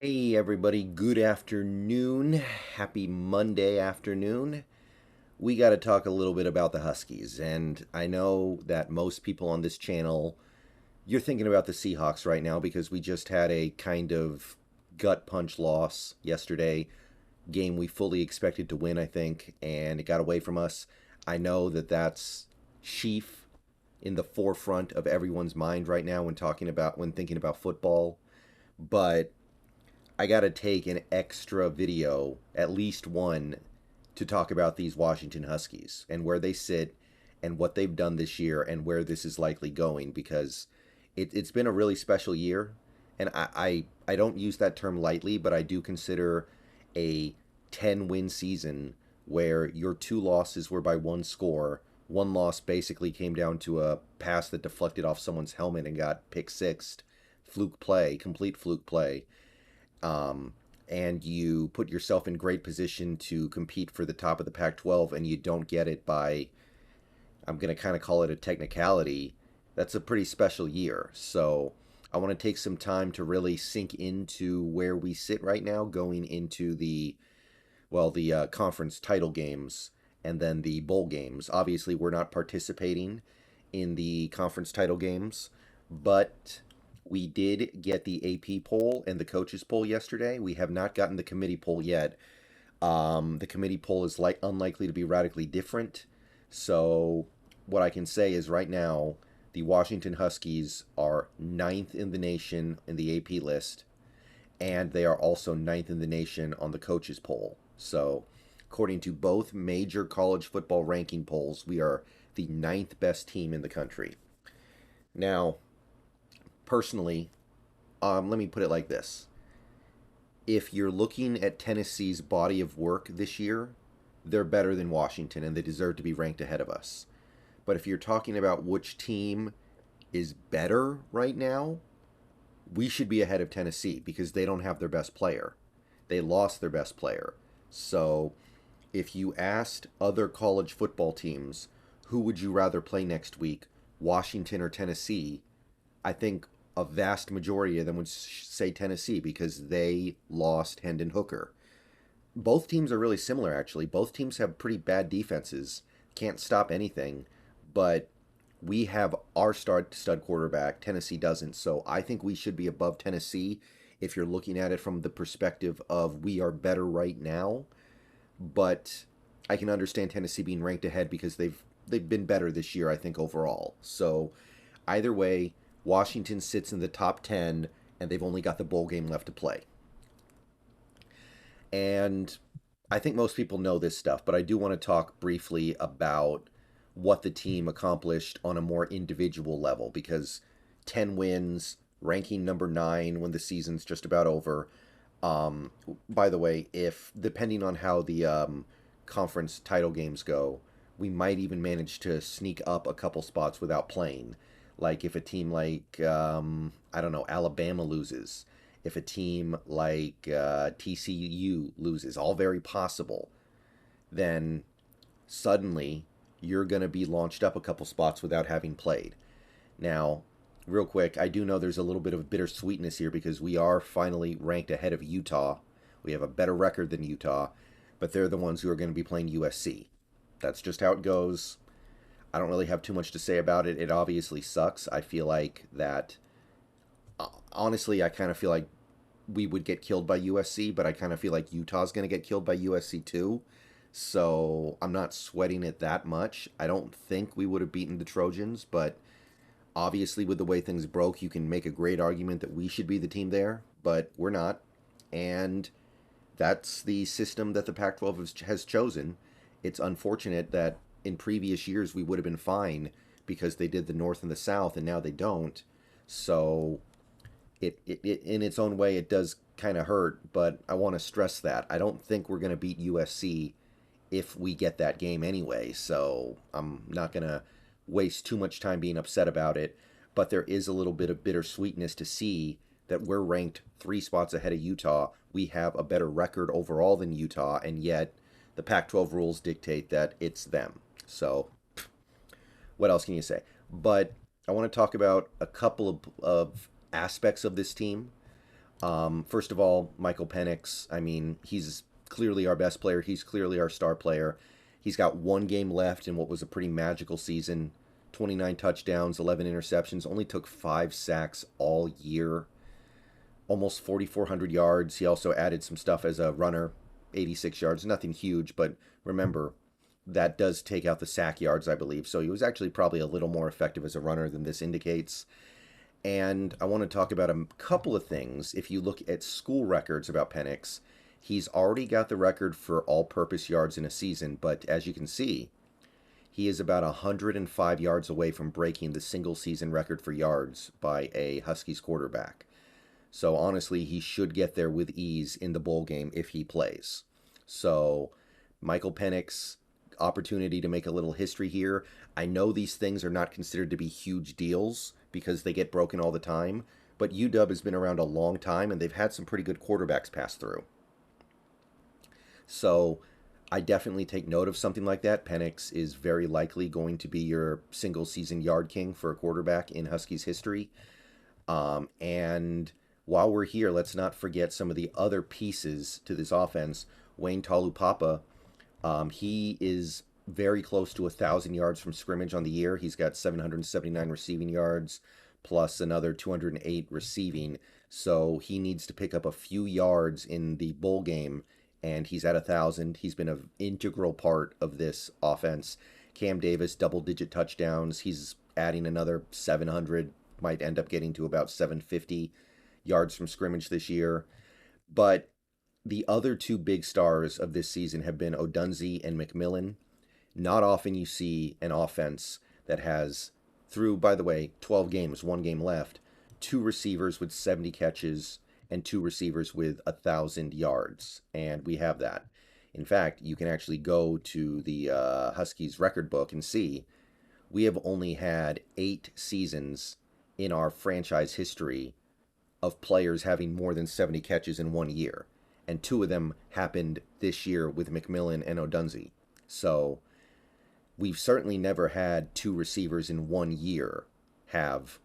Hey everybody, good afternoon. Happy Monday afternoon. We got to talk a little bit about the Huskies. And I know that most people on this channel, you're thinking about the Seahawks right now because we just had a kind of gut punch loss yesterday. Game we fully expected to win, I think, and it got away from us. I know that that's chief in the forefront of everyone's mind right now when thinking about football, but I got to take an extra video, at least one, to talk about these Washington Huskies and where they sit and what they've done this year and where this is likely going because it's been a really special year. And I don't use that term lightly, but I do consider a 10 win season where your two losses were by one score. One loss basically came down to a pass that deflected off someone's helmet and got pick sixed. Fluke play, complete fluke play, um, and you put yourself in great position to compete for the top of the Pac 12, and you don't get it by, I'm going to kind of call it a technicality. That's a pretty special year. So I want to take some time to really sink into where we sit right now going into the conference title games and then the bowl games. Obviously, we're not participating in the conference title games, but we did get the AP poll and the coaches poll yesterday. We have not gotten the committee poll yet. The committee poll is unlikely to be radically different. So what I can say is right now, the Washington Huskies are ninth in the nation in the AP list, and they are also ninth in the nation on the coaches poll. So according to both major college football ranking polls, we are the ninth best team in the country. Now, personally, let me put it like this. If you're looking at Tennessee's body of work this year, they're better than Washington and they deserve to be ranked ahead of us. But if you're talking about which team is better right now, we should be ahead of Tennessee because they don't have their best player. They lost their best player. So if you asked other college football teams, who would you rather play next week, Washington or Tennessee? I think a vast majority of them would say Tennessee because they lost Hendon Hooker. Both teams are really similar, actually. Both teams have pretty bad defenses, can't stop anything, but we have our stud quarterback. Tennessee doesn't. So I think we should be above Tennessee if you're looking at it from the perspective of we are better right now. But I can understand Tennessee being ranked ahead because they've been better this year, I think, overall. So either way, Washington sits in the top 10, and they've only got the bowl game left to play. And I think most people know this stuff, but I do want to talk briefly about what the team accomplished on a more individual level because 10 wins, ranking number 9 when the season's just about over. Um, by the way, if depending on how the conference title games go, we might even manage to sneak up a couple spots without playing. Like if a team like I don't know, Alabama loses, if a team like TCU loses, all very possible, then suddenly you're going to be launched up a couple spots without having played. Now, real quick, I do know there's a little bit of bittersweetness here because we are finally ranked ahead of Utah. We have a better record than Utah, but they're the ones who are going to be playing USC. That's just how it goes. I don't really have too much to say about it. It obviously sucks. I feel like that. Honestly, I kind of feel like we would get killed by USC, but I kind of feel like Utah's going to get killed by USC too. So I'm not sweating it that much. I don't think we would have beaten the Trojans, but obviously, with the way things broke, you can make a great argument that we should be the team there, but we're not. And that's the system that the Pac 12 has chosen. It's unfortunate that in previous years we would have been fine because they did the North and the South, and now they don't. So it in its own way, it does kind of hurt, but I want to stress that. I don't think we're going to beat USC if we get that game anyway, so I'm not going to waste too much time being upset about it. But there is a little bit of bittersweetness to see that we're ranked 3 spots ahead of Utah. We have a better record overall than Utah, and yet the Pac 12 rules dictate that it's them. So, what else can you say? But I want to talk about a couple of aspects of this team. First of all, Michael Penix, I mean, he's clearly our best player. He's clearly our star player. He's got one game left in what was a pretty magical season. 29 touchdowns, 11 interceptions, only took 5 sacks all year, almost 4,400 yards. He also added some stuff as a runner, 86 yards, nothing huge, but remember, that does take out the sack yards, I believe. So he was actually probably a little more effective as a runner than this indicates. And I want to talk about a couple of things. If you look at school records about Penix, he's already got the record for all-purpose yards in a season, but as you can see, he is about 105 yards away from breaking the single-season record for yards by a Huskies quarterback. So honestly, he should get there with ease in the bowl game if he plays. So Michael Penix, opportunity to make a little history here. I know these things are not considered to be huge deals because they get broken all the time, but UW has been around a long time and they've had some pretty good quarterbacks pass through. So I definitely take note of something like that. Penix is very likely going to be your single season yard king for a quarterback in Huskies history. And while we're here, let's not forget some of the other pieces to this offense. Wayne Talupapa, he is very close to 1,000 yards from scrimmage on the year. He's got 779 receiving yards plus another 208 receiving. So he needs to pick up a few yards in the bowl game, and he's at 1,000. He's been an integral part of this offense. Cam Davis, double-digit touchdowns. He's adding another 700, might end up getting to about 750 yards from scrimmage this year. But the other two big stars of this season have been Odunze and McMillan. Not often you see an offense that has, through, by the way, 12 games, one game left, two receivers with 70 catches and two receivers with 1,000 yards. And we have that. In fact, you can actually go to the Huskies record book and see we have only had 8 seasons in our franchise history of players having more than 70 catches in 1 year. And 2 of them happened this year with McMillan and Odunze. So we've certainly never had 2 receivers in 1 year have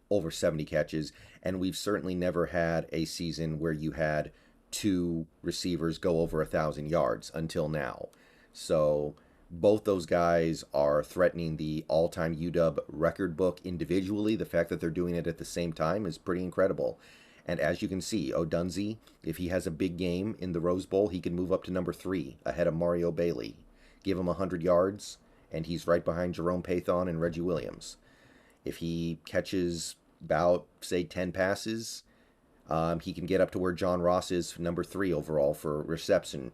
over 70 catches, and we've certainly never had a season where you had 2 receivers go over 1,000 yards until now. So both those guys are threatening the all-time UW record book individually. The fact that they're doing it at the same time is pretty incredible. And as you can see, Odunze, if he has a big game in the Rose Bowl, he can move up to number 3 ahead of Mario Bailey. Give him 100 yards, and he's right behind Jerome Pathon and Reggie Williams. If he catches about, say, 10 passes, he can get up to where John Ross is, number 3 overall for receptions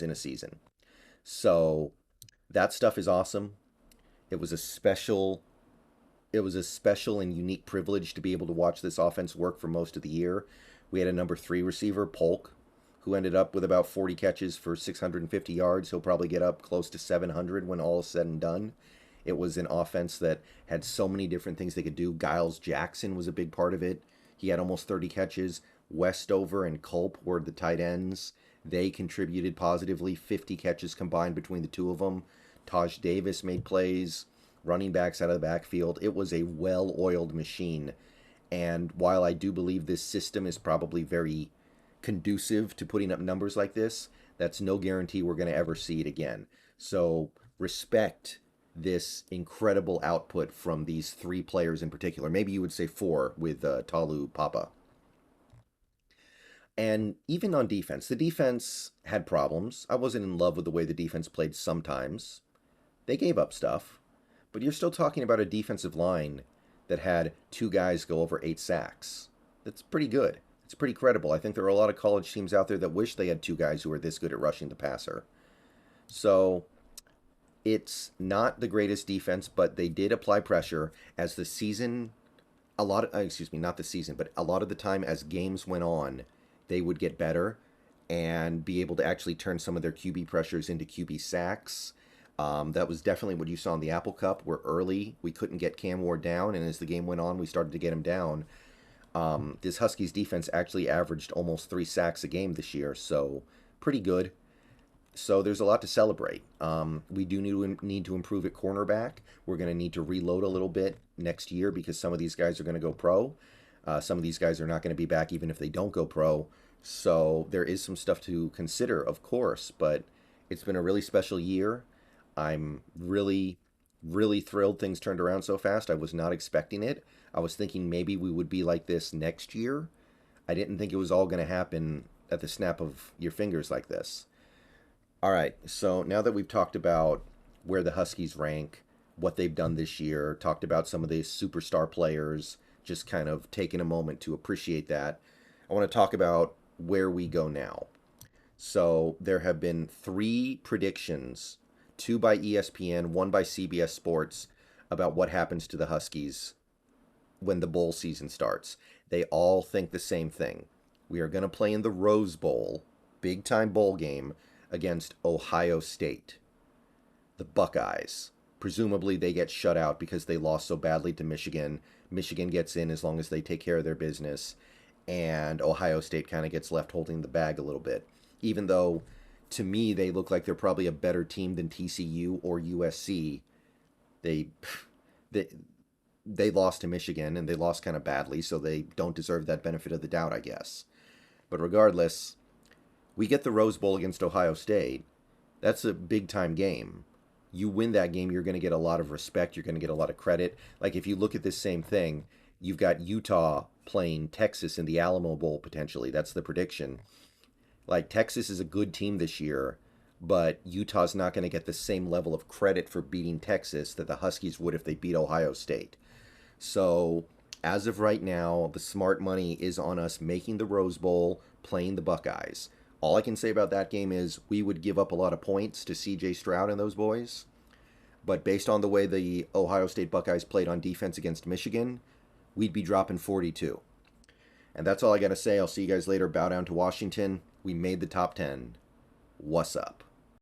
in a season. So that stuff is awesome. It was a special and unique privilege to be able to watch this offense work for most of the year. We had a number 3 receiver, Polk, who ended up with about 40 catches for 650 yards. He'll probably get up close to 700 when all is said and done. It was an offense that had so many different things they could do. Giles Jackson was a big part of it. He had almost 30 catches. Westover and Culp were the tight ends. They contributed positively, 50 catches combined between the two of them. Taj Davis made plays, running backs out of the backfield. It was a well-oiled machine. And while I do believe this system is probably very conducive to putting up numbers like this, that's no guarantee we're going to ever see it again. So respect this incredible output from these 3 players in particular. Maybe you would say 4 with Talupapa. And even on defense, the defense had problems. I wasn't in love with the way the defense played sometimes. They gave up stuff. But you're still talking about a defensive line that had 2 guys go over 8 sacks. That's pretty good. It's pretty credible. I think there are a lot of college teams out there that wish they had 2 guys who were this good at rushing the passer. So it's not the greatest defense, but they did apply pressure as the season, a lot of the time as games went on, they would get better and be able to actually turn some of their QB pressures into QB sacks. That was definitely what you saw in the Apple Cup, where early we couldn't get Cam Ward down, and as the game went on, we started to get him down. This Huskies defense actually averaged almost 3 sacks a game this year, so pretty good. So there's a lot to celebrate. We do need to improve at cornerback. We're going to need to reload a little bit next year because some of these guys are going to go pro. Some of these guys are not going to be back even if they don't go pro. So there is some stuff to consider, of course, but it's been a really special year. I'm really, really thrilled things turned around so fast. I was not expecting it. I was thinking maybe we would be like this next year. I didn't think it was all going to happen at the snap of your fingers like this. All right, so now that we've talked about where the Huskies rank, what they've done this year, talked about some of the superstar players, just kind of taking a moment to appreciate that, I want to talk about where we go now. So there have been 3 predictions, 2 by ESPN, 1 by CBS Sports, about what happens to the Huskies when the bowl season starts. They all think the same thing. We are going to play in the Rose Bowl, big time bowl game, against Ohio State, the Buckeyes. Presumably they get shut out because they lost so badly to Michigan. Michigan gets in as long as they take care of their business, and Ohio State kind of gets left holding the bag a little bit. Even though, to me, they look like they're probably a better team than TCU or USC. They, they, they lost to Michigan, and they lost kind of badly, so they don't deserve that benefit of the doubt, I guess. But regardless, we get the Rose Bowl against Ohio State. That's a big-time game. You win that game, you're going to get a lot of respect. You're going to get a lot of credit. Like, if you look at this same thing, you've got Utah playing Texas in the Alamo Bowl, potentially. That's the prediction. Like, Texas is a good team this year, but Utah's not going to get the same level of credit for beating Texas that the Huskies would if they beat Ohio State. So, as of right now, the smart money is on us making the Rose Bowl, playing the Buckeyes. All I can say about that game is we would give up a lot of points to CJ Stroud and those boys. But based on the way the Ohio State Buckeyes played on defense against Michigan, we'd be dropping 42. And that's all I got to say. I'll see you guys later. Bow down to Washington. We made the top 10. What's up?